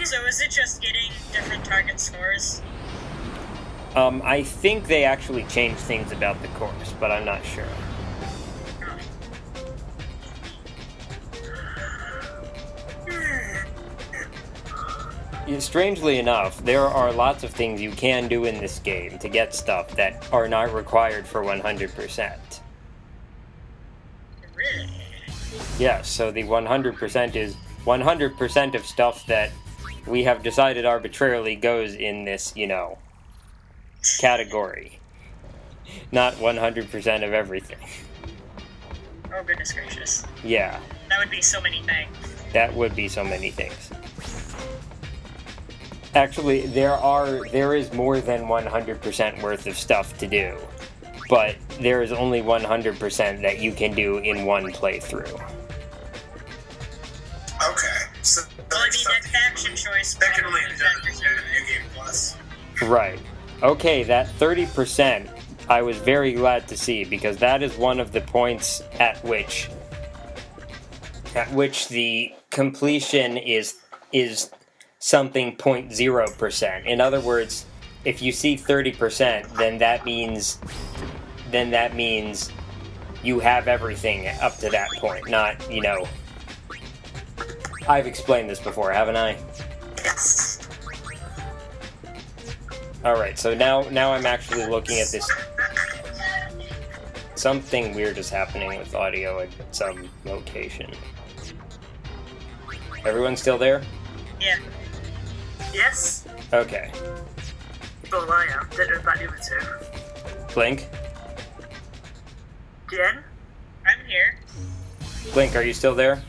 So is it just getting different target scores? I think they actually changed things about the course, but I'm not sure. Strangely enough, there are lots of things you can do in this game to get stuff that are not required for 100%. Really? Yes, so the 100% is 100% of stuff that we have decided arbitrarily goes in this, category. Not 100% of everything. Oh, goodness gracious. Yeah. That would be so many things. That would be so many things. Actually, there is more than 100% worth of stuff to do, but there is only 100% that you can do in one playthrough. Okay, so Well, I mean, next action choice. that can only be done in New Game Plus. Right. Okay, that 30%, I was very glad to see, because that is one of the points at which the completion is something 0.0%. In other words, if you see 30%, then that means you have everything up to that point, not, I've explained this before, haven't I? Yes. Alright, so now I'm actually looking at this. Something weird is happening with audio at some location. Everyone still there? Yeah. Yes. Okay. Well, I am. Don't know about the other two. Blinkk? Jen? I'm here. Blinkk, are you still there?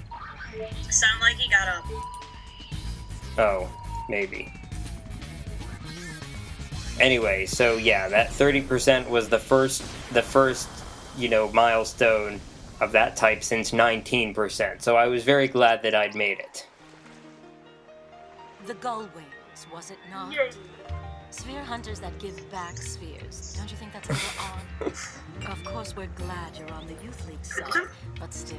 Sound like he got up. Oh, maybe. Anyway, so yeah, that 30% was the first, milestone of that type since 19%, so I was very glad that I'd made it. The gull wings, was it not? Yay. Sphere hunters that give back spheres. Don't you think that's a little odd? Of course, we're glad you're on the Youth League side, but still.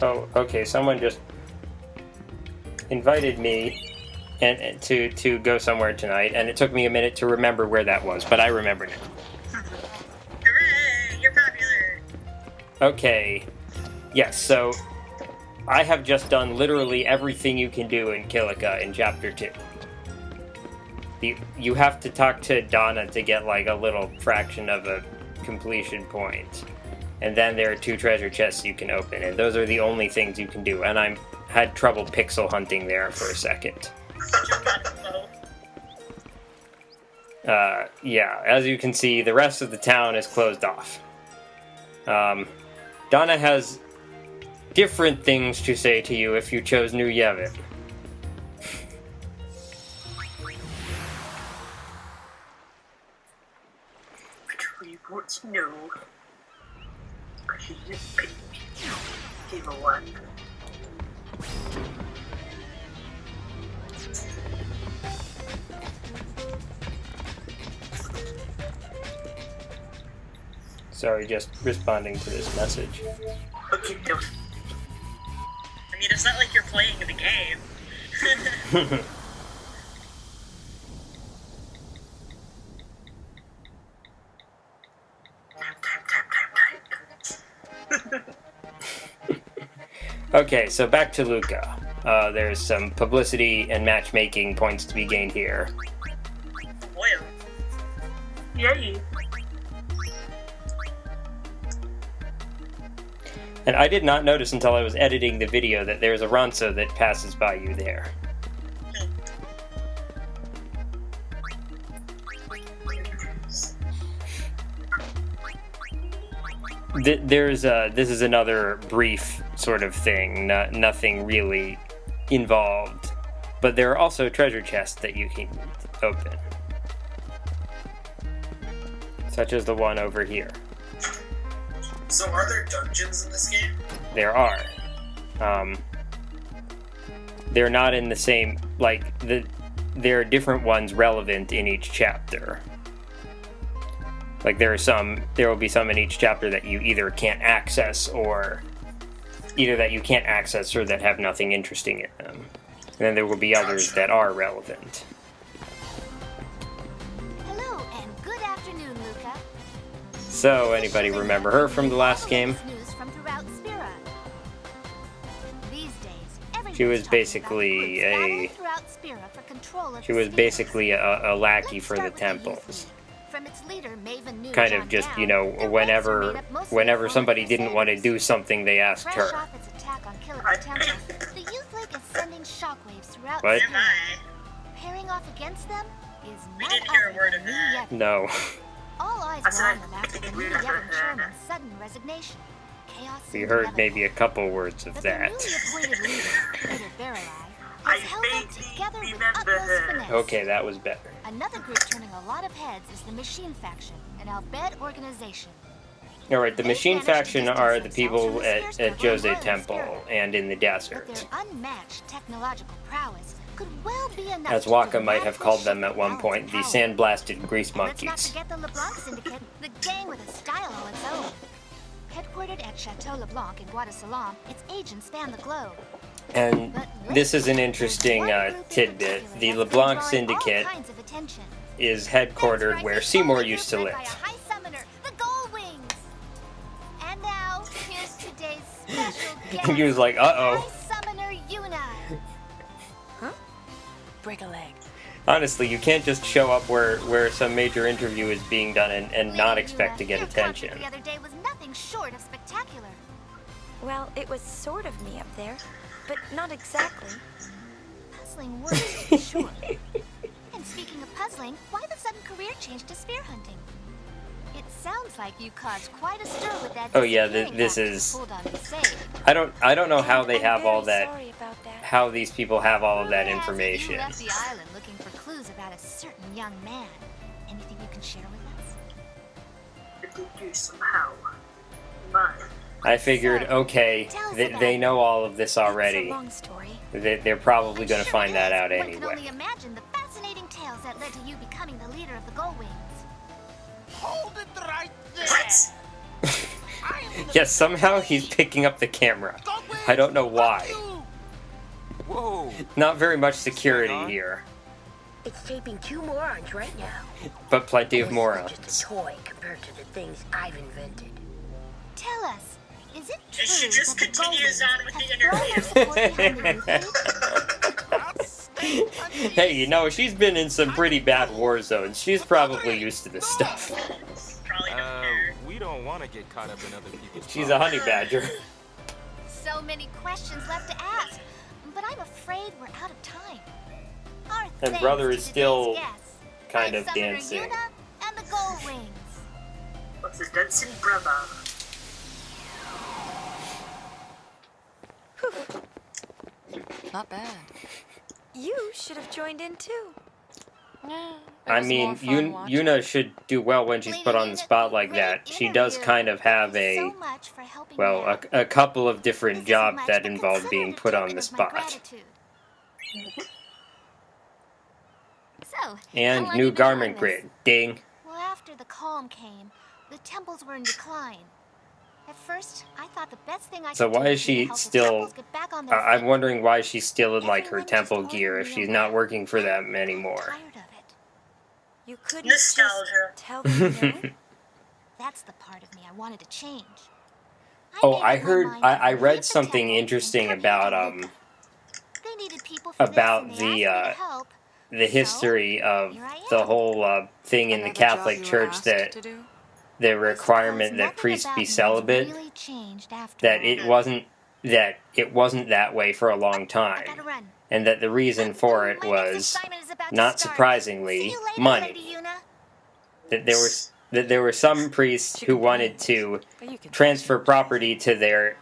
Oh, okay, someone just invited me to go somewhere tonight, and it took me a minute to remember where that was, but I remembered it. Hooray! You're popular! Okay. Yes, so I have just done literally everything you can do in Kilika in Chapter 2. You have to talk to Donna to get, like, a little fraction of a completion point. And then there are 2 treasure chests you can open, and those are the only things you can do. And I had trouble pixel hunting there for a second. Yeah, as you can see, the rest of the town is closed off. Donna has different things to say to you if you chose New Yevon. Which we want to know. I should just pick. Give a 1. Sorry, just responding to this message. Okay, no. I mean, it's not like you're playing the game. Okay, so back to Luca. There's some publicity and matchmaking points to be gained here. Oil. Yay. And I did not notice until I was editing the video that there's a Ronso that passes by you there. This is another brief sort of thing, nothing really involved. But there are also treasure chests that you can open. Such as the one over here. So are there dungeons in this game? There are. They're not in the same, there are different ones relevant in each chapter. Like there will be some in each chapter that you either can't access or either that you can't access or that have nothing interesting in them. And then there will be others that are relevant. Hello and good afternoon, Luca. So, anybody remember her from the last game? News from throughout Spira. These days, She was everyone's talking basically about groups a... battling throughout Spira for control of She the was spheres. basically a lackey Let's for start the with temples. youth league. From its leader, Maven New, Kind John of just, Down, you know, their ranks are made up mostly whenever of somebody lone didn't want to do crusaders. something, they asked Fresh her. off its attack on Killick Temple, the youth league is sending shockwaves throughout What? Spira. Am I? Pairing off against them is We none didn't hear a other word than of me that. Yevon. No. All eyes That's were on right. them after the new Yevon chairman's sudden resignation. Chaos We seemed heard inevitable. maybe a couple words of But their that. newly appointed leader, Peter Barrelai, I has held them vaguely together with remember utmost her. finesse. Okay, that was better. Another group turning a lot of heads is the Machine Faction, an Albed organization. Alright, the They've Machine managed to Faction distance are the themselves people from the at sphere Jose struggle in Temple Spirit. and in the But desert. their unmatched technological prowess could well be enough As to Waka might have dramatically called them shift at one balance point, of the power. sandblasted grease And let's not monkeys. forget the LeBlanc Syndicate, the gang with a style all its own. Headquartered at Chateau LeBlanc in Guadalcanal, its agents span the globe. And But this is an lately, interesting there's one group in tidbit. particular The that's LeBlanc been drawing all Syndicate kinds of attention. is That's headquartered right, where the Seymour only used to group led live. by a high summoner, the Gullwings. And now, here's today's special guest. And he was like, uh-oh. High Summoner Yuna. Break a leg. Honestly, you can't just show up where some major interview is being done and not Lady expect Yuna, to get your attention. concert the other day was nothing short of spectacular. Well, it was sort of me up there, but not exactly. Puzzling words, to be sure. And speaking of puzzling, why the sudden career change to spear hunting? It sounds like you caused quite a stir with that. Oh, yeah, disappearing this act you is- pulled on Visay. I don't know how And they I'm have all very that, sorry about that. how these people have all of that Rumor has it information. You left the island looking for clues about a certain young man. Anything you can share with us? But they do somehow. My. I figured, So, okay, tell us they about they it. know all of this It's a already. long story. They're probably I'm going to sure find it that is. out One can anyway. only imagine the fascinating tales that led to you becoming the leader of the Gullwings. Hold it right there. What? I am the Yes, somehow he's picking up the camera. I don't know why. Whoa. Not very much security here, It's taping 2 morons right now. but plenty of This is morons. just a toy compared to the things I've invented. Tell us, is it true It should just that the continues Gullwings on with have the thrown interview. their support behind the youth league? Hey, you know, she's been in some pretty bad war zones. She's probably used to this stuff. Probably don't care. We don't want to get caught up in other people's She's a honey problems. badger. So many questions left to ask, but I'm afraid we're out of time. Our And thanks brother to is still today's guests, kind High of Summoner dancing. Yuna and the Gullwings. What's his dancing brother? Not bad. You should have joined in too. I mean, Yuna should do well when she's put on the spot like that. She does kind of have a, well, a couple of different jobs that involve being put on the spot. So, And how long new you been garment doing grid. this? Ding. Well, after the calm came, the temples were in decline. At first, I thought the best thing I So could why do is would be to she help the still... temples get back on their I'm feet. wondering why she's still in, like, her Everyone temple just gear if she's not working for them anymore. Tired of it. You couldn't Nostalgia. just tell them no? That's the part of me I wanted to change. Oh, made I up my heard... mind to I leave read the something temple and interesting come about, here to Luca. They needed people for about this, and they the, asked me to help. the history of here I the am. whole thing in the Another job Catholic you were Church asked that to do? the I suppose requirement that nothing priests about be me has celibate, really changed after that all. it wasn't that way for a long I time, gotta run. and that the reason for it My next was, assignment is about to not start. surprisingly, See you later, money. Lady Yuna. That there were some priests She who can wanted play, to but you can transfer property to their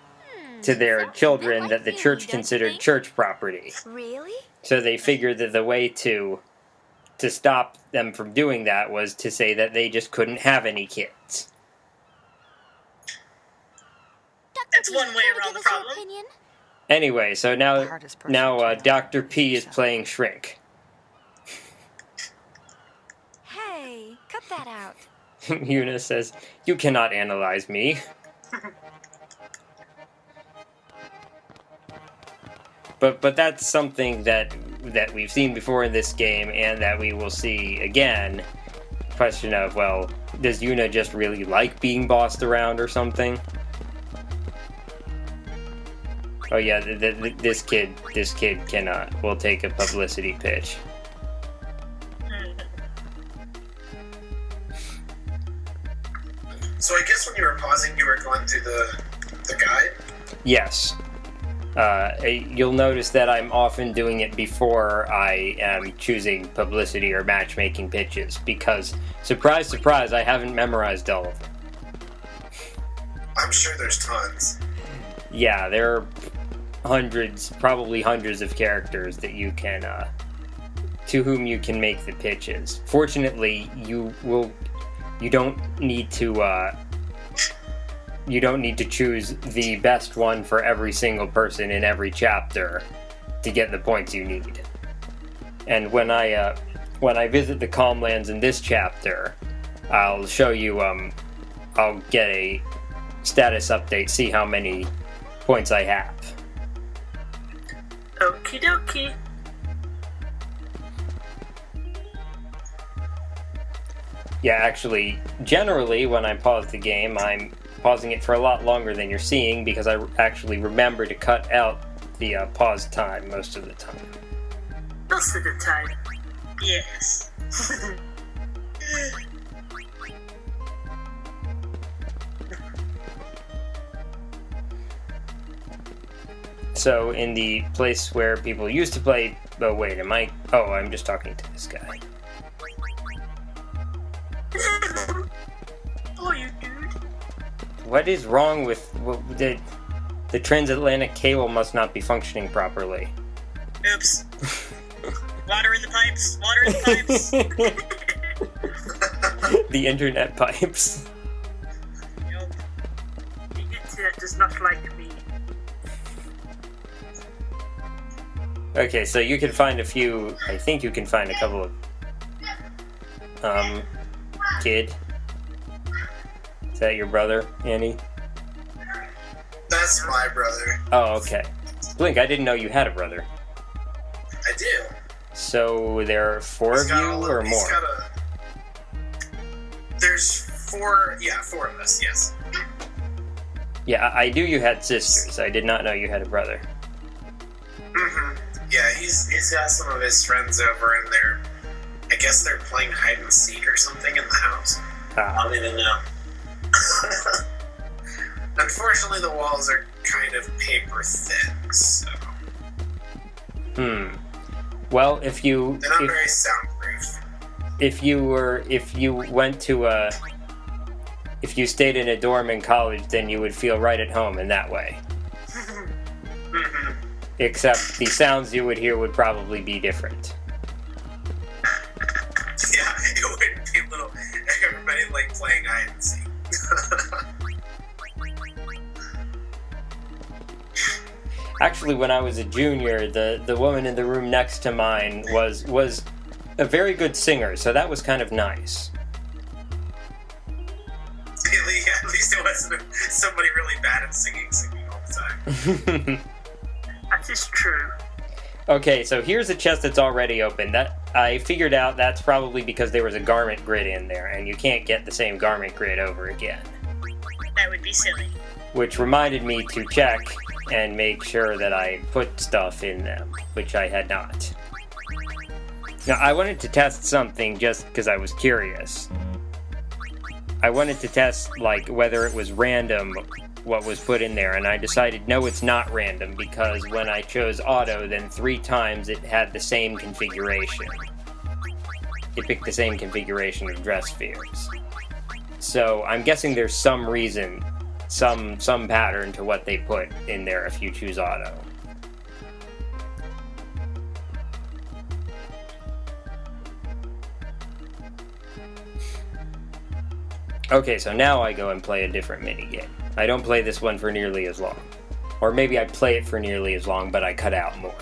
Something children like that the you, church don't you considered think? church property. Really? So they figured that the way to stop them from doing that was to say that they just couldn't have any kids. Dr. That's P, one way care to around give the us your problem. opinion? Anyway, so The now hardest person to Dr. P is yourself. playing Shrink. Hey, cut that out. Yuna says, "You cannot analyze me." But that's something that we've seen before in this game, and that we will see again. Question of, well, does Yuna just really like being bossed around or something? Oh yeah, this kid will take a publicity pitch. So I guess when you were pausing, you were going through the guide? Yes. You'll notice that I'm often doing it before I am choosing publicity or matchmaking pitches, because, surprise, surprise, I haven't memorized all of them. I'm sure there's tons. Yeah, there are probably hundreds of characters that you can, to whom you can make the pitches. Fortunately, you don't need to choose the best one for every single person in every chapter to get the points you need. And when I visit the Calmlands in this chapter, I'll show you, I'll get a status update, see how many points I have. Okie dokie. Yeah, actually, generally, when I pause the game, I'm pausing it for a lot longer than you're seeing, because I actually remember to cut out the pause time most of the time. Most of the time. Yes. So, in the place where people used to play... Oh, wait, am I... Oh, I'm just talking to this guy. Oh, you dude. What is wrong with... The transatlantic cable must not be functioning properly. Oops. Water in the pipes. Water in the pipes. The internet pipes. Yup. The internet does not like me. Okay, so you can find a few... I think you can find a couple of... Kid? Is that your brother, Annie? That's my brother. Oh, okay. Blinkk, I didn't know you had a brother. I do. So there are four of you, or more? There's four of us, yes. Yeah, I knew you had sisters. I did not know you had a brother. Mm-hmm. Yeah, he's got some of his friends over, and I guess they're playing hide and seek or something in the house. I don't even know. Unfortunately, the walls are kind of paper thin, so... Well, if you... They're not very soundproof. If you stayed in a dorm in college, then you would feel right at home in that way. Mm-hmm. Except the sounds you would hear would probably be different. Yeah, it wouldn't be everybody like playing hide and seek. Actually, when I was a junior, the woman in the room next to mine was a very good singer, so that was kind of nice. At least it wasn't somebody really bad at singing all the time. That is true. Okay, so here's a chest that's already open. That I figured out that's probably because there was a garment grid in there, and you can't get the same garment grid over again. That would be silly. Which reminded me to check and make sure that I put stuff in them, which I had not. Now, I wanted to test something just because I was curious. I wanted to test, like, whether it was random what was put in there, and I decided no, it's not random, because when I chose auto, then 3 times it had the same configuration. It picked the same configuration of Dresspheres. So I'm guessing there's some reason, some pattern to what they put in there if you choose auto. Okay, so now I go and play a different minigame. I don't play this one for nearly as long. Or maybe I play it for nearly as long, but I cut out more.